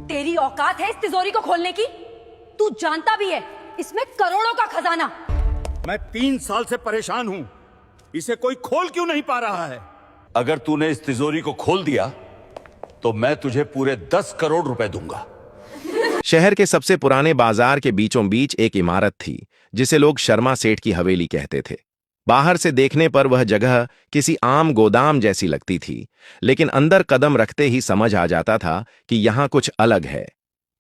तेरी औकात है इस तिजोरी को खोलने की? तू जानता भी है इसमें करोड़ों का खजाना। मैं 3 साल से परेशान हूं, इसे कोई खोल क्यों नहीं पा रहा है? अगर तूने इस तिजोरी को खोल दिया तो मैं तुझे पूरे 10 करोड़ रुपए दूंगा। शहर के सबसे पुराने बाजार के बीचों बीच एक इमारत थी जिसे लोग शर्मा सेठ की हवेली कहते थे। बाहर से देखने पर वह जगह किसी आम गोदाम जैसी लगती थी, लेकिन अंदर कदम रखते ही समझ आ जाता था कि यहां कुछ अलग है।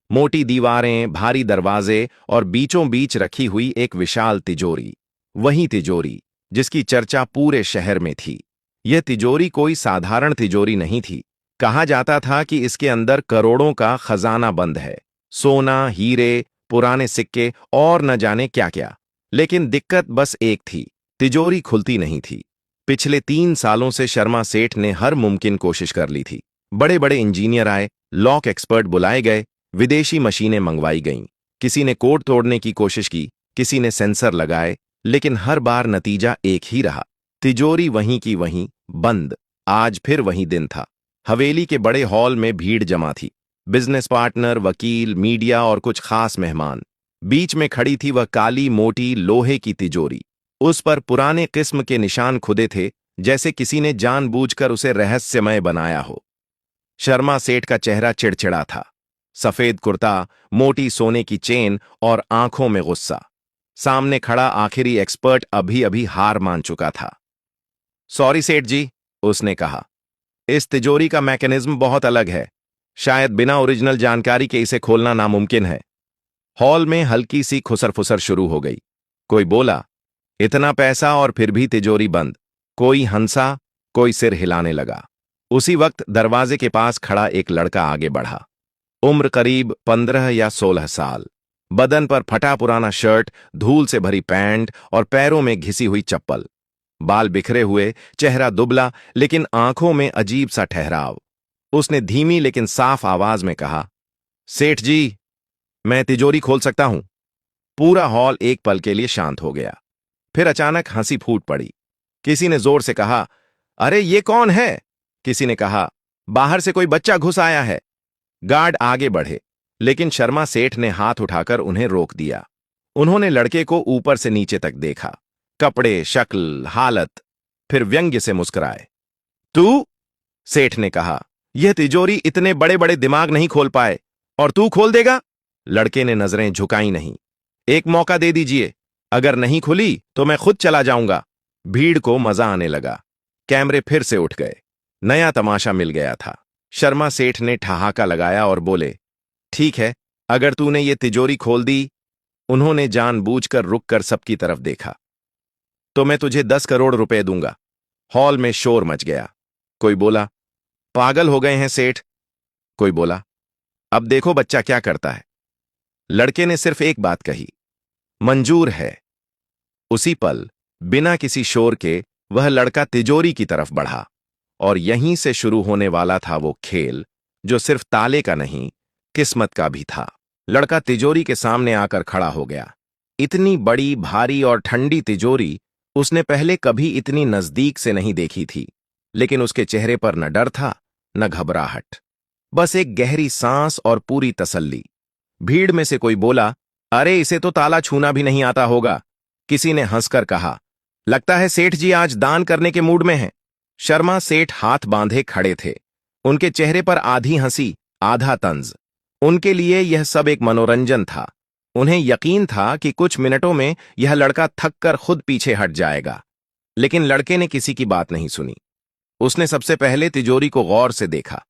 मोटी दीवारें, भारी दरवाजे और बीचों बीच रखी हुई एक विशाल तिजोरी, वही तिजोरी जिसकी चर्चा पूरे शहर में थी। यह तिजोरी कोई साधारण तिजोरी नहीं थी। कहा जाता था कि इसके अंदर करोड़ों का खजाना बंद है, सोना, हीरे, पुराने सिक्के और न जाने क्या क्या। लेकिन दिक्कत बस एक थी, तिजोरी खुलती नहीं थी। पिछले 3 सालों से शर्मा सेठ ने हर मुमकिन कोशिश कर ली थी। बड़े बड़े इंजीनियर आए, लॉक एक्सपर्ट बुलाए गए, विदेशी मशीनें मंगवाई गईं। किसी ने कोड तोड़ने की कोशिश की, किसी ने सेंसर लगाए, लेकिन हर बार नतीजा एक ही रहा, तिजोरी वहीं की वहीं बंद। आज फिर वही दिन था। हवेली के बड़े हॉल में भीड़ जमा थी, बिजनेस पार्टनर, वकील, मीडिया और कुछ खास मेहमान। बीच में खड़ी थी वह काली मोटी लोहे की तिजोरी। उस पर पुराने किस्म के निशान खुदे थे, जैसे किसी ने जानबूझकर उसे रहस्यमय बनाया हो। शर्मा सेठ का चेहरा चिड़चिड़ा था, सफेद कुर्ता, मोटी सोने की चेन और आंखों में गुस्सा। सामने खड़ा आखिरी एक्सपर्ट अभी अभी हार मान चुका था। सॉरी सेठ जी, उसने कहा, इस तिजोरी का मैकेनिज्म बहुत अलग है। शायद बिना ओरिजिनल जानकारी के इसे खोलना नामुमकिन है। हॉल में हल्की सी खुसर-फुसर शुरू हो गई। कोई बोला, इतना पैसा और फिर भी तिजोरी बंद। कोई हंसा, कोई सिर हिलाने लगा। उसी वक्त दरवाजे के पास खड़ा एक लड़का आगे बढ़ा। उम्र करीब 15 या 16 साल। बदन पर फटा पुराना शर्ट, धूल से भरी पैंट और पैरों में घिसी हुई चप्पल। बाल बिखरे हुए, चेहरा दुबला, लेकिन आंखों में अजीब सा ठहराव। उसने धीमी लेकिन साफ आवाज में कहा, सेठ जी, मैं तिजोरी खोल सकता हूं। पूरा हॉल एक पल के लिए शांत हो गया। फिर अचानक हंसी फूट पड़ी। किसी ने जोर से कहा, अरे ये कौन है? किसी ने कहा, बाहर से कोई बच्चा घुस आया है। गार्ड आगे बढ़े, लेकिन शर्मा सेठ ने हाथ उठाकर उन्हें रोक दिया। उन्होंने लड़के को ऊपर से नीचे तक देखा, कपड़े, शक्ल, हालत, फिर व्यंग्य से मुस्कुराए। तू? सेठ ने कहा, यह तिजोरी इतने बड़े बड़े दिमाग नहीं खोल पाए, और तू खोल देगा? लड़के ने नजरें झुकाई नहीं। एक मौका दे दीजिए, अगर नहीं खुली तो मैं खुद चला जाऊंगा। भीड़ को मजा आने लगा। कैमरे फिर से उठ गए। नया तमाशा मिल गया था। शर्मा सेठ ने ठहाका लगाया और बोले, ठीक है, अगर तूने ये तिजोरी खोल दी। उन्होंने जानबूझकर रुककर सबकी तरफ देखा। तो मैं तुझे 10 करोड़ रुपए दूंगा। हॉल में शोर मच गया। कोई बोला, पागल हो गए हैं सेठ। कोई बोला, अब देखो बच्चा क्या करता है। लड़के ने सिर्फ एक बात कही, मंजूर है। उसी पल, बिना किसी शोर के, वह लड़का तिजोरी की तरफ बढ़ा, और यहीं से शुरू होने वाला था वो खेल जो सिर्फ ताले का नहीं, किस्मत का भी था। लड़का तिजोरी के सामने आकर खड़ा हो गया। इतनी बड़ी, भारी और ठंडी तिजोरी उसने पहले कभी इतनी नजदीक से नहीं देखी थी, लेकिन उसके चेहरे पर न डर था, न घबराहट, बस एक गहरी सांस और पूरी तसल्ली। भीड़ में से कोई बोला, अरे इसे तो ताला छूना भी नहीं आता होगा। किसी ने हंसकर कहा, लगता है सेठ जी आज दान करने के मूड में हैं। शर्मा सेठ हाथ बांधे खड़े थे। उनके चेहरे पर आधी हंसी, आधा तंज। उनके लिए यह सब एक मनोरंजन था। उन्हें यकीन था कि कुछ मिनटों में यह लड़का थककर खुद पीछे हट जाएगा। लेकिन लड़के ने किसी की बात नहीं सुनी। उसने सबसे पहले तिजोरी को गौर से देखा,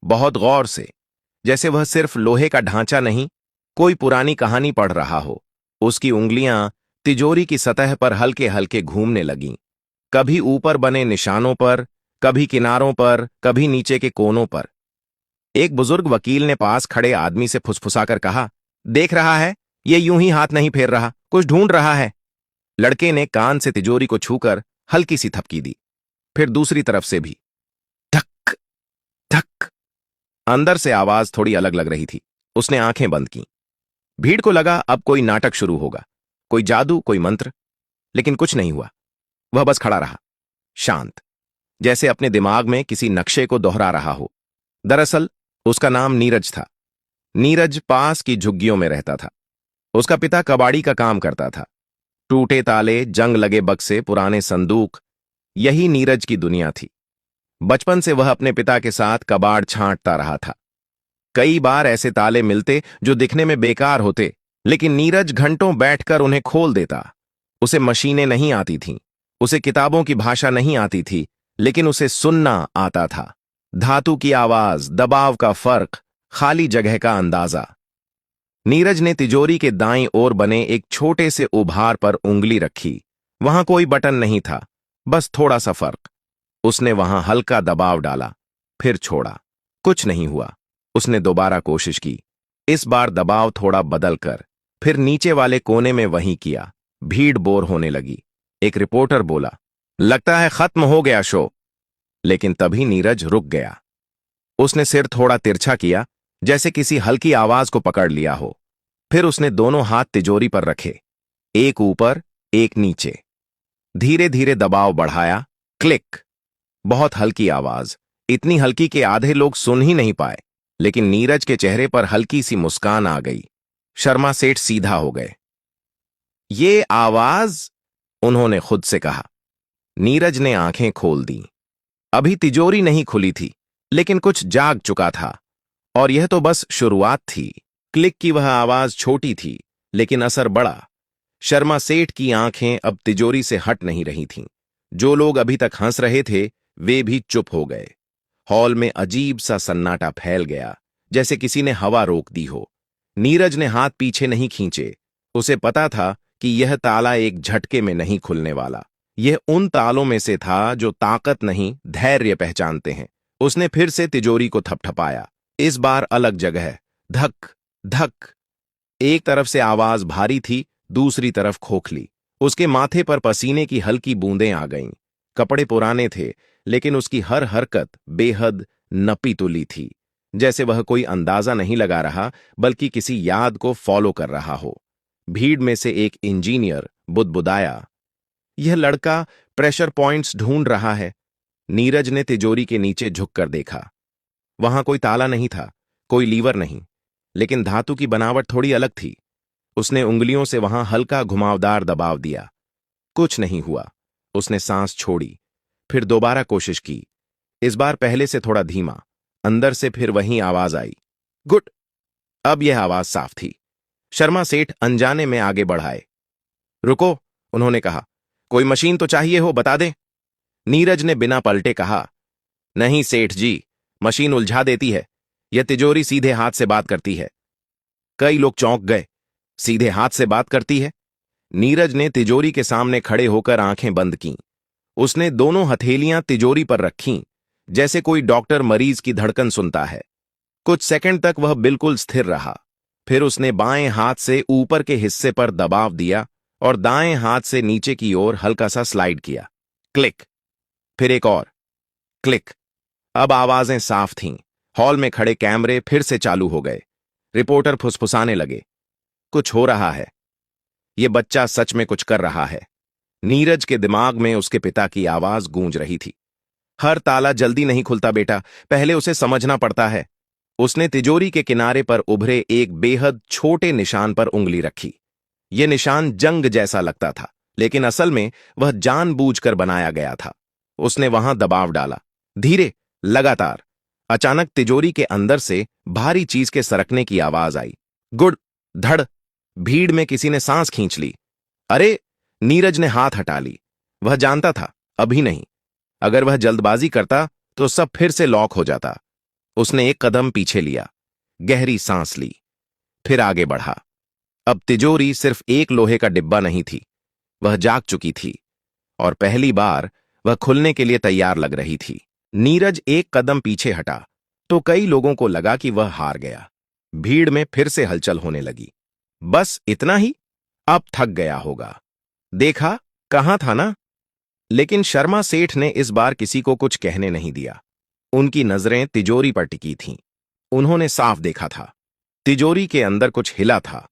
बहुत गौर से, जैसे वह सिर्फ लोहे का ढांचा नहीं, कोई पुरानी कहानी पढ़ रहा हो। उसकी उंगलियां तिजोरी की सतह पर हल्के हल्के घूमने लगीं, कभी ऊपर बने निशानों पर, कभी किनारों पर, कभी नीचे के कोनों पर। एक बुजुर्ग वकील ने पास खड़े आदमी से फुसफुसाकर कहा, देख रहा है, ये यूं ही हाथ नहीं फेर रहा, कुछ ढूंढ रहा है। लड़के ने कान से तिजोरी को छूकर हल्की सी थपकी दी, फिर दूसरी तरफ से भी। धक धक। अंदर से आवाज थोड़ी अलग लग रही थी। उसने आंखें बंद की। भीड़ को लगा अब कोई नाटक शुरू होगा, कोई जादू, कोई मंत्र। लेकिन कुछ नहीं हुआ। वह बस खड़ा रहा, शांत, जैसे अपने दिमाग में किसी नक्शे को दोहरा रहा हो। दरअसल उसका नाम नीरज था। नीरज पास की झुग्गियों में रहता था। उसका पिता कबाड़ी का काम करता था। टूटे ताले, जंग लगे बक्से, पुराने संदूक, यही नीरज की दुनिया थी। बचपन से वह अपने पिता के साथ कबाड़ छांटता रहा था। कई बार ऐसे ताले मिलते जो दिखने में बेकार होते, लेकिन नीरज घंटों बैठकर उन्हें खोल देता। उसे मशीनें नहीं आती थीं, उसे किताबों की भाषा नहीं आती थी, लेकिन उसे सुनना आता था। धातु की आवाज, दबाव का फर्क, खाली जगह का अंदाजा। नीरज ने तिजोरी के दाईं ओर बने एक छोटे से उभार पर उंगली रखी। वहां कोई बटन नहीं था, बस थोड़ा सा फर्क। उसने वहां हल्का दबाव डाला, फिर छोड़ा। कुछ नहीं हुआ। उसने दोबारा कोशिश की। इस बार दबाव थोड़ा बदल कर, फिर नीचे वाले कोने में वहीं किया। भीड़ बोर होने लगी। एक रिपोर्टर बोला, लगता है खत्म हो गया शो। लेकिन तभी नीरज रुक गया। उसने सिर थोड़ा तिरछा किया, जैसे किसी हल्की आवाज को पकड़ लिया हो। फिर उसने दोनों हाथ तिजोरी पर रखे, एक ऊपर एक नीचे। धीरे धीरे दबाव बढ़ाया। क्लिक। बहुत हल्की आवाज, इतनी हल्की कि आधे लोग सुन ही नहीं पाए। लेकिन नीरज के चेहरे पर हल्की सी मुस्कान आ गई। शर्मा सेठ सीधा हो गए। ये आवाज, उन्होंने खुद से कहा। नीरज ने आंखें खोल दी। अभी तिजोरी नहीं खुली थी, लेकिन कुछ जाग चुका था। और यह तो बस शुरुआत थी। क्लिक की वह आवाज छोटी थी, लेकिन असर बड़ा। शर्मा सेठ की आंखें अब तिजोरी से हट नहीं रही थीं। जो लोग अभी तक हंस रहे थे, वे भी चुप हो गए। हॉल में अजीब सा सन्नाटा फैल गया, जैसे किसी ने हवा रोक दी हो। नीरज ने हाथ पीछे नहीं खींचे। उसे पता था कि यह ताला एक झटके में नहीं खुलने वाला। यह उन तालों में से था जो ताकत नहीं, धैर्य पहचानते हैं। उसने फिर से तिजोरी को थपथपाया। इस बार अलग जगह। धक धक। एक तरफ से आवाज भारी थी, दूसरी तरफ खोखली। उसके माथे पर पसीने की हल्की बूंदें आ गईं। कपड़े पुराने थे, लेकिन उसकी हर हरकत बेहद नपी तुली थी, जैसे वह कोई अंदाजा नहीं लगा रहा, बल्कि किसी याद को फॉलो कर रहा हो। भीड़ में से एक इंजीनियर बुदबुदाया, यह लड़का प्रेशर पॉइंट्स ढूंढ रहा है। नीरज ने तिजोरी के नीचे झुककर देखा। वहां कोई ताला नहीं था, कोई लीवर नहीं, लेकिन धातु की बनावट थोड़ी अलग थी। उसने उंगलियों से वहां हल्का घुमावदार दबाव दिया। कुछ नहीं हुआ। उसने सांस छोड़ी, फिर दोबारा कोशिश की। इस बार पहले से थोड़ा धीमा। अंदर से फिर वही आवाज आई, गुड। अब यह आवाज साफ थी। शर्मा सेठ अनजाने में आगे बढ़ाए। रुको, उन्होंने कहा, कोई मशीन तो चाहिए हो, बता दें। नीरज ने बिना पलटे कहा, नहीं सेठ जी, मशीन उलझा देती है। यह तिजोरी सीधे हाथ से बात करती है। कई लोग चौंक गए। सीधे हाथ से बात करती है? नीरज ने तिजोरी के सामने खड़े होकर आंखें बंद कीं। उसने दोनों हथेलियां तिजोरी पर रखीं, जैसे कोई डॉक्टर मरीज की धड़कन सुनता है। कुछ सेकंड तक वह बिल्कुल स्थिर रहा। फिर उसने बाएं हाथ से ऊपर के हिस्से पर दबाव दिया और दाएं हाथ से नीचे की ओर हल्का सा स्लाइड किया। क्लिक। फिर एक और क्लिक। अब आवाजें साफ थीं। हॉल में खड़े कैमरे फिर से चालू हो गए। रिपोर्टर फुसफुसाने लगे, कुछ हो रहा है। यह बच्चा सच में कुछ कर रहा है। नीरज के दिमाग में उसके पिता की आवाज गूंज रही थी, हर ताला जल्दी नहीं खुलता बेटा, पहले उसे समझना पड़ता है। उसने तिजोरी के किनारे पर उभरे एक बेहद छोटे निशान पर उंगली रखी। यह निशान जंग जैसा लगता था, लेकिन असल में वह जानबूझकर बनाया गया था। उसने वहां दबाव डाला, धीरे, लगातार। अचानक तिजोरी के अंदर से भारी चीज के सरकने की आवाज आई। गुड। धड़। भीड़ में किसी ने सांस खींच ली। अरे! नीरज ने हाथ हटा ली। वह जानता था, अभी नहीं। अगर वह जल्दबाजी करता तो सब फिर से लॉक हो जाता। उसने एक कदम पीछे लिया, गहरी सांस ली, फिर आगे बढ़ा। अब तिजोरी सिर्फ एक लोहे का डिब्बा नहीं थी, वह जाग चुकी थी और पहली बार वह खुलने के लिए तैयार लग रही थी। नीरज एक कदम पीछे हटा तो कई लोगों को लगा कि वह हार गया। भीड़ में फिर से हलचल होने लगी। बस इतना ही, अब थक गया होगा। देखा, कहां था ना? लेकिन शर्मा सेठ ने इस बार किसी को कुछ कहने नहीं दिया। उनकी नजरें तिजोरी पर टिकी थीं। उन्होंने साफ देखा था, तिजोरी के अंदर कुछ हिला था।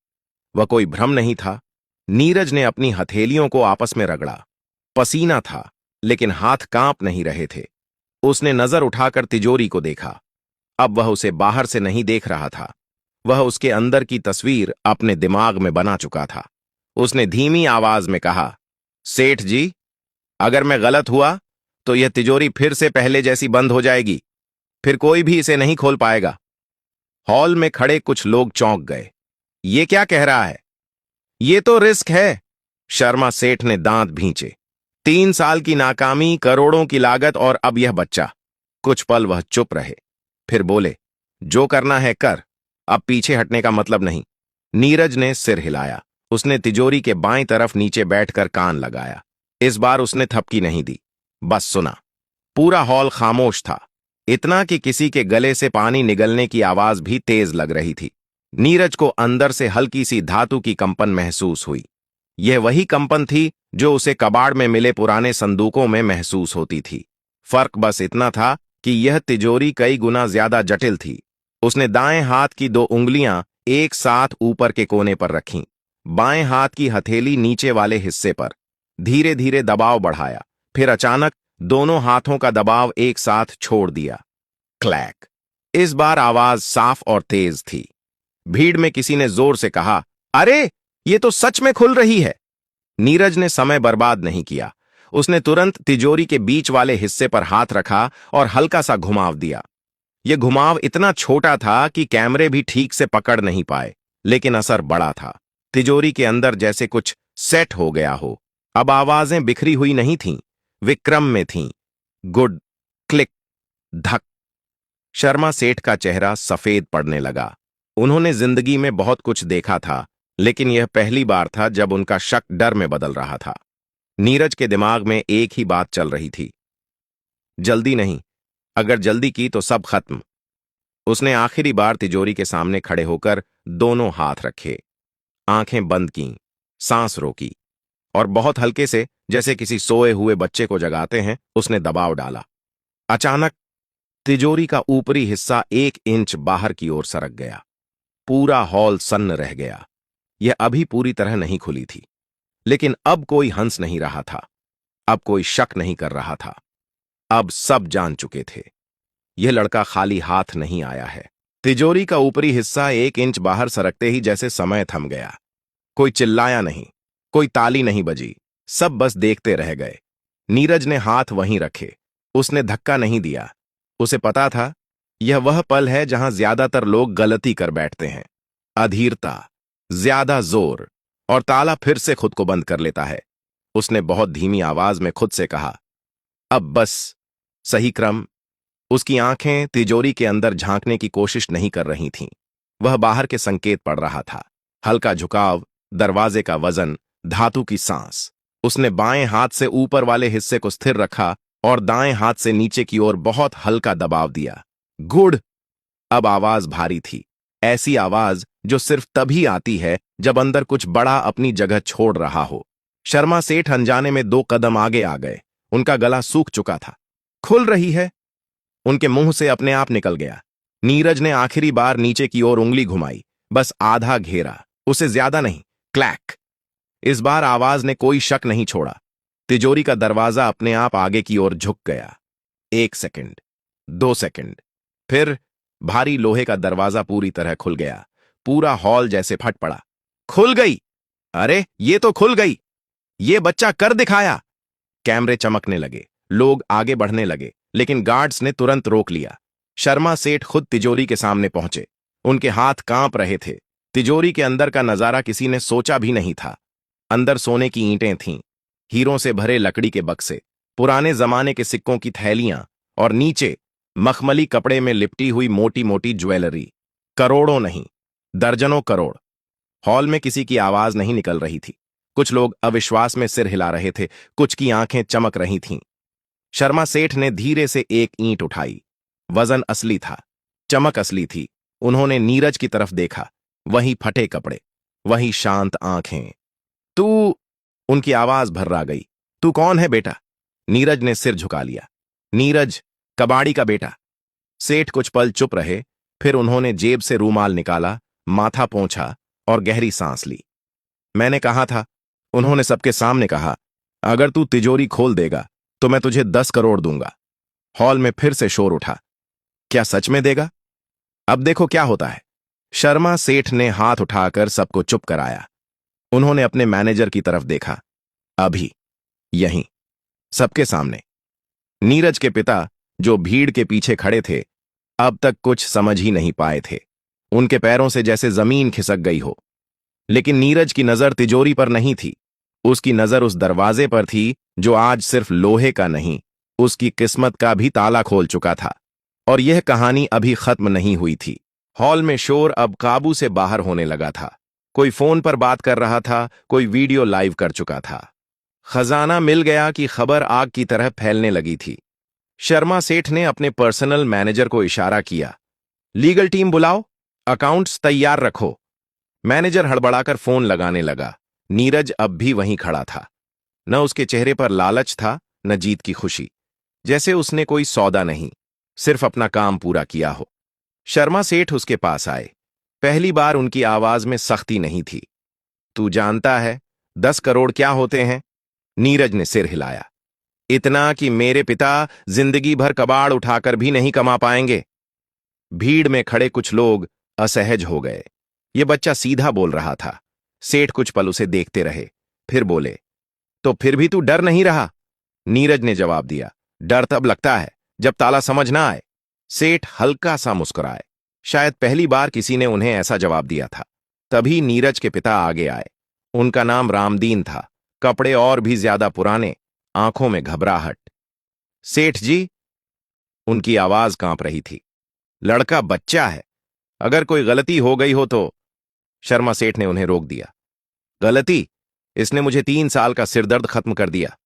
वह कोई भ्रम नहीं था। नीरज ने अपनी हथेलियों को आपस में रगड़ा। पसीना था, लेकिन हाथ कांप नहीं रहे थे। उसने नजर उठाकर तिजोरी को देखा। अब वह उसे बाहर से नहीं देख रहा था, वह उसके अंदर की तस्वीर अपने दिमाग में बना चुका था। उसने धीमी आवाज में कहा, सेठ जी, अगर मैं गलत हुआ तो यह तिजोरी फिर से पहले जैसी बंद हो जाएगी, फिर कोई भी इसे नहीं खोल पाएगा। हॉल में खड़े कुछ लोग चौंक गए। ये क्या कह रहा है? ये तो रिस्क है। शर्मा सेठ ने दांत भींचे। 3 साल की नाकामी, करोड़ों की लागत और अब यह बच्चा। कुछ पल वह चुप रहे, फिर बोले, जो करना है कर, अब पीछे हटने का मतलब नहीं। नीरज ने सिर हिलाया। उसने तिजोरी के बाईं तरफ नीचे बैठकर कान लगाया। इस बार उसने थपकी नहीं दी, बस सुना। पूरा हॉल खामोश था, इतना कि किसी के गले से पानी निगलने की आवाज भी तेज लग रही थी। नीरज को अंदर से हल्की सी धातु की कंपन महसूस हुई। यह वही कंपन थी जो उसे कबाड़ में मिले पुराने संदूकों में महसूस होती थी। फर्क बस इतना था कि यह तिजोरी कई गुना ज्यादा जटिल थी। उसने दाएं हाथ की 2 उंगलियां एक साथ ऊपर के कोने पर रखीं, बाएं हाथ की हथेली नीचे वाले हिस्से पर। धीरे धीरे दबाव बढ़ाया, फिर अचानक दोनों हाथों का दबाव एक साथ छोड़ दिया। क्लैक। इस बार आवाज साफ और तेज थी। भीड़ में किसी ने जोर से कहा, अरे, ये तो सच में खुल रही है। नीरज ने समय बर्बाद नहीं किया। उसने तुरंत तिजोरी के बीच वाले हिस्से पर हाथ रखा और हल्का सा घुमाव दिया। यह घुमाव इतना छोटा था कि कैमरे भी ठीक से पकड़ नहीं पाए, लेकिन असर बड़ा था। तिजोरी के अंदर जैसे कुछ सेट हो गया हो। अब आवाजें बिखरी हुई नहीं थीं, वे क्रम में थीं। गुड, क्लिक, धक। शर्मा सेठ का चेहरा सफेद पड़ने लगा। उन्होंने जिंदगी में बहुत कुछ देखा था, लेकिन यह पहली बार था जब उनका शक डर में बदल रहा था। नीरज के दिमाग में एक ही बात चल रही थी, जल्दी नहीं, अगर जल्दी की तो सब खत्म। उसने आखिरी बार तिजोरी के सामने खड़े होकर दोनों हाथ रखे, आंखें बंद कीं, सांस रोकी और बहुत हल्के से, जैसे किसी सोए हुए बच्चे को जगाते हैं, उसने दबाव डाला। अचानक तिजोरी का ऊपरी हिस्सा 1 इंच बाहर की ओर सरक गया। पूरा हॉल सन्न रह गया। यह अभी पूरी तरह नहीं खुली थी, लेकिन अब कोई हंस नहीं रहा था, अब कोई शक नहीं कर रहा था। अब सब जान चुके थे, यह लड़का खाली हाथ नहीं आया है। तिजोरी का ऊपरी हिस्सा 1 इंच बाहर सरकते ही जैसे समय थम गया। कोई चिल्लाया नहीं, कोई ताली नहीं बजी, सब बस देखते रह गए। नीरज ने हाथ वहीं रखे, उसने धक्का नहीं दिया। उसे पता था यह वह पल है जहां ज्यादातर लोग गलती कर बैठते हैं। अधीरता, ज्यादा जोर, और ताला फिर से खुद को बंद कर लेता है। उसने बहुत धीमी आवाज में खुद से कहा, अब बस, सही क्रम। उसकी आंखें तिजोरी के अंदर झांकने की कोशिश नहीं कर रही थीं। वह बाहर के संकेत पढ़ रहा था, हल्का झुकाव, दरवाजे का वजन, धातु की सांस। उसने बाएं हाथ से ऊपर वाले हिस्से को स्थिर रखा और दाएं हाथ से नीचे की ओर बहुत हल्का दबाव दिया। गुड। अब आवाज भारी थी, ऐसी आवाज जो सिर्फ तभी आती है जब अंदर कुछ बड़ा अपनी जगह छोड़ रहा हो। शर्मा सेठ अनजाने में 2 कदम आगे आ गए। उनका गला सूख चुका था। खुल रही है, उनके मुंह से अपने आप निकल गया। नीरज ने आखिरी बार नीचे की ओर उंगली घुमाई, बस आधा घेरा, उसे ज्यादा नहीं। क्लैक। इस बार आवाज ने कोई शक नहीं छोड़ा। तिजोरी का दरवाजा अपने आप आगे की ओर झुक गया। 1 सेकंड, 2 सेकंड, फिर भारी लोहे का दरवाजा पूरी तरह खुल गया। पूरा हॉल जैसे फट पड़ा। खुल गई! अरे, ये तो खुल गई! ये बच्चा कर दिखाया! कैमरे चमकने लगे, लोग आगे बढ़ने लगे, लेकिन गार्ड्स ने तुरंत रोक लिया। शर्मा सेठ खुद तिजोरी के सामने पहुंचे। उनके हाथ कांप रहे थे। तिजोरी के अंदर का नजारा किसी ने सोचा भी नहीं था। अंदर सोने की ईंटें थीं, हीरों से भरे लकड़ी के बक्से, पुराने जमाने के सिक्कों की थैलियां, और नीचे मखमली कपड़े में लिपटी हुई मोटी मोटी ज्वेलरी। करोड़ों नहीं, दर्जनों करोड़। हॉल में किसी की आवाज नहीं निकल रही थी। कुछ लोग अविश्वास में सिर हिला रहे थे, कुछ की आंखें चमक रही थीं। शर्मा सेठ ने धीरे से एक ईंट उठाई। वजन असली था, चमक असली थी। उन्होंने नीरज की तरफ देखा, वही फटे कपड़े, वही शांत आंखें। तू, उनकी आवाज भर्रा गई, तू कौन है बेटा? नीरज ने सिर झुका लिया। नीरज, कबाड़ी का बेटा। सेठ कुछ पल चुप रहे, फिर उन्होंने जेब से रूमाल निकाला, माथा पोंछा और गहरी सांस ली। मैंने कहा था, उन्होंने सबके सामने कहा, अगर तू तिजोरी खोल देगा तो मैं तुझे 10 करोड़ दूंगा। हॉल में फिर से शोर उठा। क्या सच में देगा? अब देखो क्या होता है। शर्मा सेठ ने हाथ उठाकर सबको चुप कराया। उन्होंने अपने मैनेजर की तरफ देखा। अभी यहीं सबके सामने नीरज के पिता, जो भीड़ के पीछे खड़े थे, अब तक कुछ समझ ही नहीं पाए थे। उनके पैरों से जैसे जमीन खिसक गई हो। लेकिन नीरज की नजर तिजोरी पर नहीं थी। उसकी नजर उस दरवाजे पर थी जो आज सिर्फ लोहे का नहीं, उसकी किस्मत का भी ताला खोल चुका था। और यह कहानी अभी खत्म नहीं हुई थी। हॉल में शोर अब काबू से बाहर होने लगा था। कोई फोन पर बात कर रहा था, कोई वीडियो लाइव कर चुका था। खजाना मिल गया कि खबर आग की तरह फैलने लगी थी। शर्मा सेठ ने अपने पर्सनल मैनेजर को इशारा किया, लीगल टीम बुलाओ, अकाउंट्स तैयार रखो। मैनेजर हड़बड़ाकर फोन लगाने लगा। नीरज अब भी वहीं खड़ा था। न उसके चेहरे पर लालच था, न जीत की खुशी, जैसे उसने कोई सौदा नहीं, सिर्फ अपना काम पूरा किया हो। शर्मा सेठ उसके पास आए। पहली बार उनकी आवाज में सख्ती नहीं थी। तू जानता है 10 करोड़ क्या होते हैं? नीरज ने सिर हिलाया। इतना कि मेरे पिता जिंदगी भर कबाड़ उठाकर भी नहीं कमा पाएंगे। भीड़ में खड़े कुछ लोग असहज हो गए। ये बच्चा सीधा बोल रहा था। सेठ कुछ पल उसे देखते रहे, फिर बोले, तो फिर भी तू डर नहीं रहा? नीरज ने जवाब दिया, डर तब लगता है जब ताला समझ ना आए। सेठ हल्का सा मुस्कुराए। शायद पहली बार किसी ने उन्हें ऐसा जवाब दिया था। तभी नीरज के पिता आगे आए। उनका नाम रामदीन था, कपड़े और भी ज्यादा पुराने, आंखों में घबराहट। सेठ जी, उनकी आवाज कांप रही थी। लड़का बच्चा है, अगर कोई गलती हो गई हो तो। शर्मा सेठ ने उन्हें रोक दिया। गलती? इसने मुझे 3 साल का सिरदर्द खत्म कर दिया।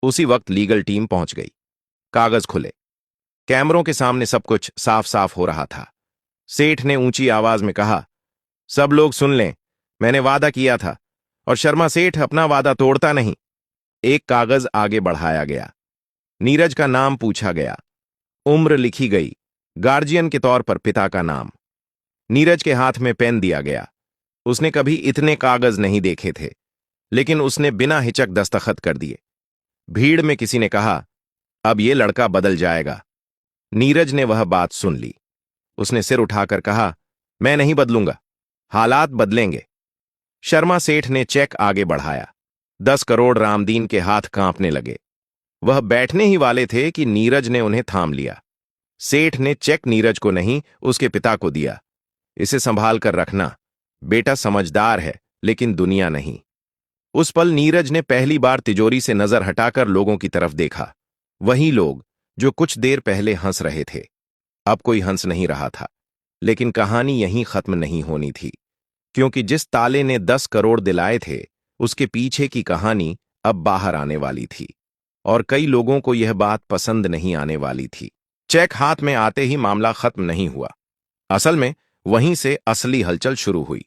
उसी वक्त लीगल टीम पहुंच गई। कागज खुले। कैमरों के सामने सब कुछ साफ साफ हो रहा था। सेठ ने ऊंची आवाज में कहा, सब लोग सुन लें, मैंने वादा किया था और शर्मा सेठ अपना वादा तोड़ता नहीं। एक कागज आगे बढ़ाया गया। नीरज का नाम पूछा गया, उम्र लिखी गई, गार्जियन के तौर पर पिता का नाम। नीरज के हाथ में पेन दिया गया। उसने कभी इतने कागज नहीं देखे थे, लेकिन उसने बिना हिचक दस्तखत कर दिए। भीड़ में किसी ने कहा, अब ये लड़का बदल जाएगा। नीरज ने वह बात सुन ली। उसने सिर उठाकर कहा, मैं नहीं बदलूंगा, हालात बदलेंगे। शर्मा सेठ ने चेक आगे बढ़ाया। 10 करोड़। रामदीन के हाथ कांपने लगे। वह बैठने ही वाले थे कि नीरज ने उन्हें थाम लिया। सेठ ने चेक नीरज को नहीं, उसके पिता को दिया। इसे संभाल कर रखना, बेटा समझदार है लेकिन दुनिया नहीं। उस पल नीरज ने पहली बार तिजोरी से नजर हटाकर लोगों की तरफ देखा। वही लोग जो कुछ देर पहले हंस रहे थे, अब कोई हंस नहीं रहा था। लेकिन कहानी यहीं खत्म नहीं होनी थी, क्योंकि जिस ताले ने 10 करोड़ दिलाए थे, उसके पीछे की कहानी अब बाहर आने वाली थी। और कई लोगों को यह बात पसंद नहीं आने वाली थी। चेक हाथ में आते ही मामला खत्म नहीं हुआ। असल में वहीं से असली हलचल शुरू हुई।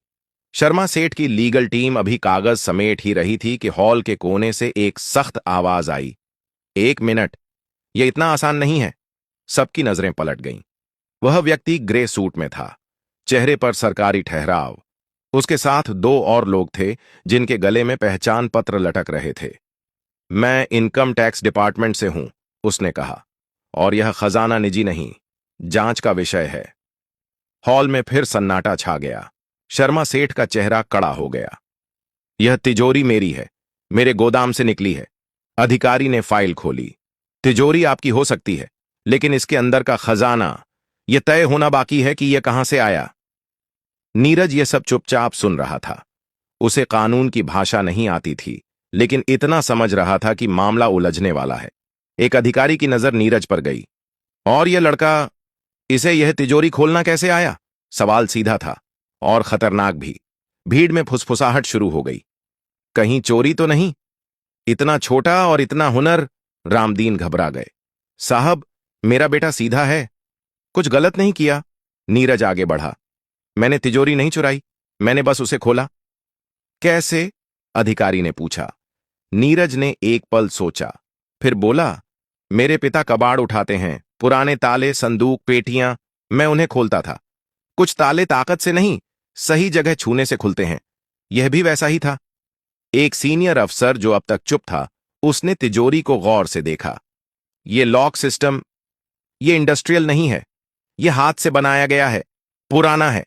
शर्मा सेठ की लीगल टीम अभी कागज समेट ही रही थी कि हॉल के कोने से एक सख्त आवाज आई, 1 मिनट, यह इतना आसान नहीं है। सबकी नजरें पलट गईं। वह व्यक्ति ग्रे सूट में था, चेहरे पर सरकारी ठहराव। उसके साथ 2 और लोग थे जिनके गले में पहचान पत्र लटक रहे थे। मैं इनकम टैक्स डिपार्टमेंट से हूं, उसने कहा, और यह खजाना निजी नहीं, जांच का विषय है। हॉल में फिर सन्नाटा छा गया। शर्मा सेठ का चेहरा कड़ा हो गया। यह तिजोरी मेरी है, मेरे गोदाम से निकली है। अधिकारी ने फाइल खोली। तिजोरी आपकी हो सकती है, लेकिन इसके अंदर का खजाना, यह तय होना बाकी है कि यह कहां से आया। नीरज यह सब चुपचाप सुन रहा था। उसे कानून की भाषा नहीं आती थी, लेकिन इतना समझ रहा था कि मामला उलझने वाला है। एक अधिकारी की नजर नीरज पर गई। और यह लड़का, इसे यह तिजोरी खोलना कैसे आया? सवाल सीधा था और खतरनाक भी। भीड़ में फुसफुसाहट शुरू हो गई। कहीं चोरी तो नहीं? इतना छोटा और इतना हुनर? रामदीन घबरा गए। साहब, मेरा बेटा सीधा है, कुछ गलत नहीं किया। नीरज आगे बढ़ा। मैंने तिजोरी नहीं चुराई, मैंने बस उसे खोला। कैसे? अधिकारी ने पूछा। नीरज ने एक पल सोचा, फिर बोला, मेरे पिता कबाड़ उठाते हैं, पुराने ताले, संदूक, पेटियां, मैं उन्हें खोलता था। कुछ ताले ताकत से नहीं, सही जगह छूने से खुलते हैं। यह भी वैसा ही था। एक सीनियर अफसर जो अब तक चुप था, उसने तिजोरी को गौर से देखा। यह लॉक सिस्टम, यह इंडस्ट्रियल नहीं है, यह हाथ से बनाया गया है, पुराना है।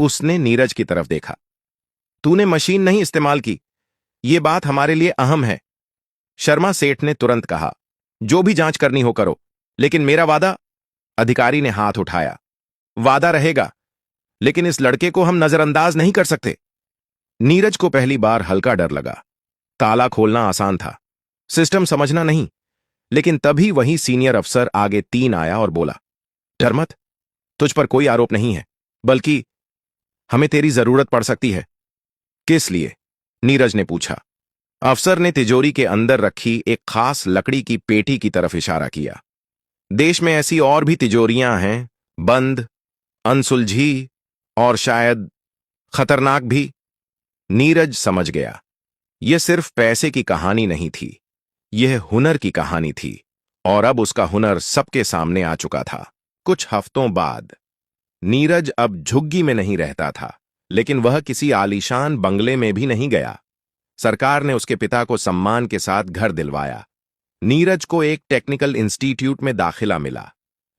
उसने नीरज की तरफ देखा। तूने मशीन नहीं इस्तेमाल की, ये बात हमारे लिए अहम है। शर्मा सेठ ने तुरंत कहा, जो भी जांच करनी हो करो, लेकिन मेरा वादा। अधिकारी ने हाथ उठाया। वादा रहेगा, लेकिन इस लड़के को हम नजरअंदाज नहीं कर सकते। नीरज को पहली बार हल्का डर लगा। ताला खोलना आसान था, सिस्टम समझना नहीं। लेकिन तभी वही सीनियर अफसर आगे 3 आया और बोला, डर मत, तुझ पर कोई आरोप नहीं है, बल्कि हमें तेरी जरूरत पड़ सकती है। किस लिए? नीरज ने पूछा। अफसर ने तिजोरी के अंदर रखी एक खास लकड़ी की पेटी की तरफ इशारा किया। देश में ऐसी और भी तिजोरियां हैं, बंद, अनसुलझी और शायद खतरनाक भी। नीरज समझ गया, यह सिर्फ पैसे की कहानी नहीं थी, यह हुनर की कहानी थी, और अब उसका हुनर सबके सामने आ चुका था। कुछ हफ्तों बाद नीरज अब झुग्गी में नहीं रहता था, लेकिन वह किसी आलीशान बंगले में भी नहीं गया। सरकार ने उसके पिता को सम्मान के साथ घर दिलवाया। नीरज को एक टेक्निकल इंस्टीट्यूट में दाखिला मिला।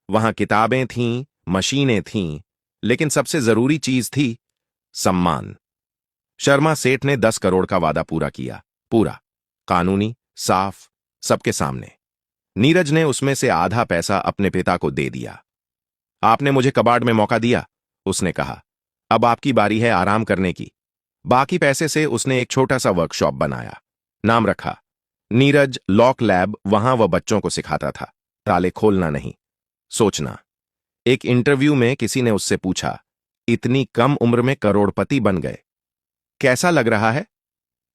वहां किताबें थीं, मशीनें थीं, लेकिन सबसे जरूरी चीज थी सम्मान। शर्मा सेठ ने 10 करोड़ का वादा पूरा किया, पूरा, कानूनी, साफ, सबके सामने। नीरज ने उसमें से आधा पैसा अपने पिता को दे दिया। आपने मुझे कबाड़ में मौका दिया, उसने कहा, अब आपकी बारी है आराम करने की। बाकी पैसे से उसने एक छोटा सा वर्कशॉप बनाया, नाम रखा नीरज लॉक लैब। वहां वह बच्चों को सिखाता था, ताले खोलना नहीं, सोचना। एक इंटरव्यू में किसी ने उससे पूछा, इतनी कम उम्र में करोड़पति बन गए, कैसा लग रहा है?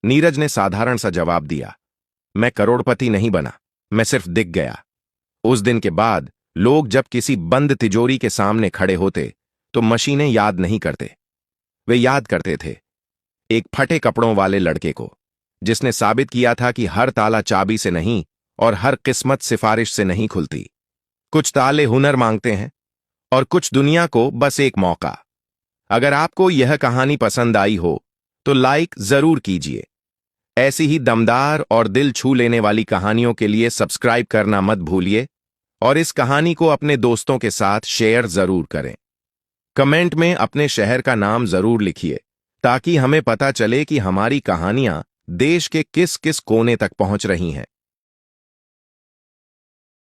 नीरज ने साधारण सा जवाब दिया, मैं करोड़पति नहीं बना, मैं सिर्फ दिख गया। उस दिन के बाद लोग जब किसी बंद तिजोरी के सामने खड़े होते तो मशीनें याद नहीं करते, वे याद करते थे एक फटे कपड़ों वाले लड़के को, जिसने साबित किया था कि हर ताला चाबी से नहीं और हर किस्मत सिफारिश से नहीं खुलती। कुछ ताले हुनर मांगते हैं और कुछ दुनिया को बस एक मौका। अगर आपको यह कहानी पसंद आई हो तो लाइक जरूर कीजिए। ऐसी ही दमदार और दिल छू लेने वाली कहानियों के लिए सब्सक्राइब करना मत भूलिए और इस कहानी को अपने दोस्तों के साथ शेयर जरूर करें। कमेंट में अपने शहर का नाम जरूर लिखिए ताकि हमें पता चले कि हमारी कहानियां देश के किस किस कोने तक पहुंच रही हैं।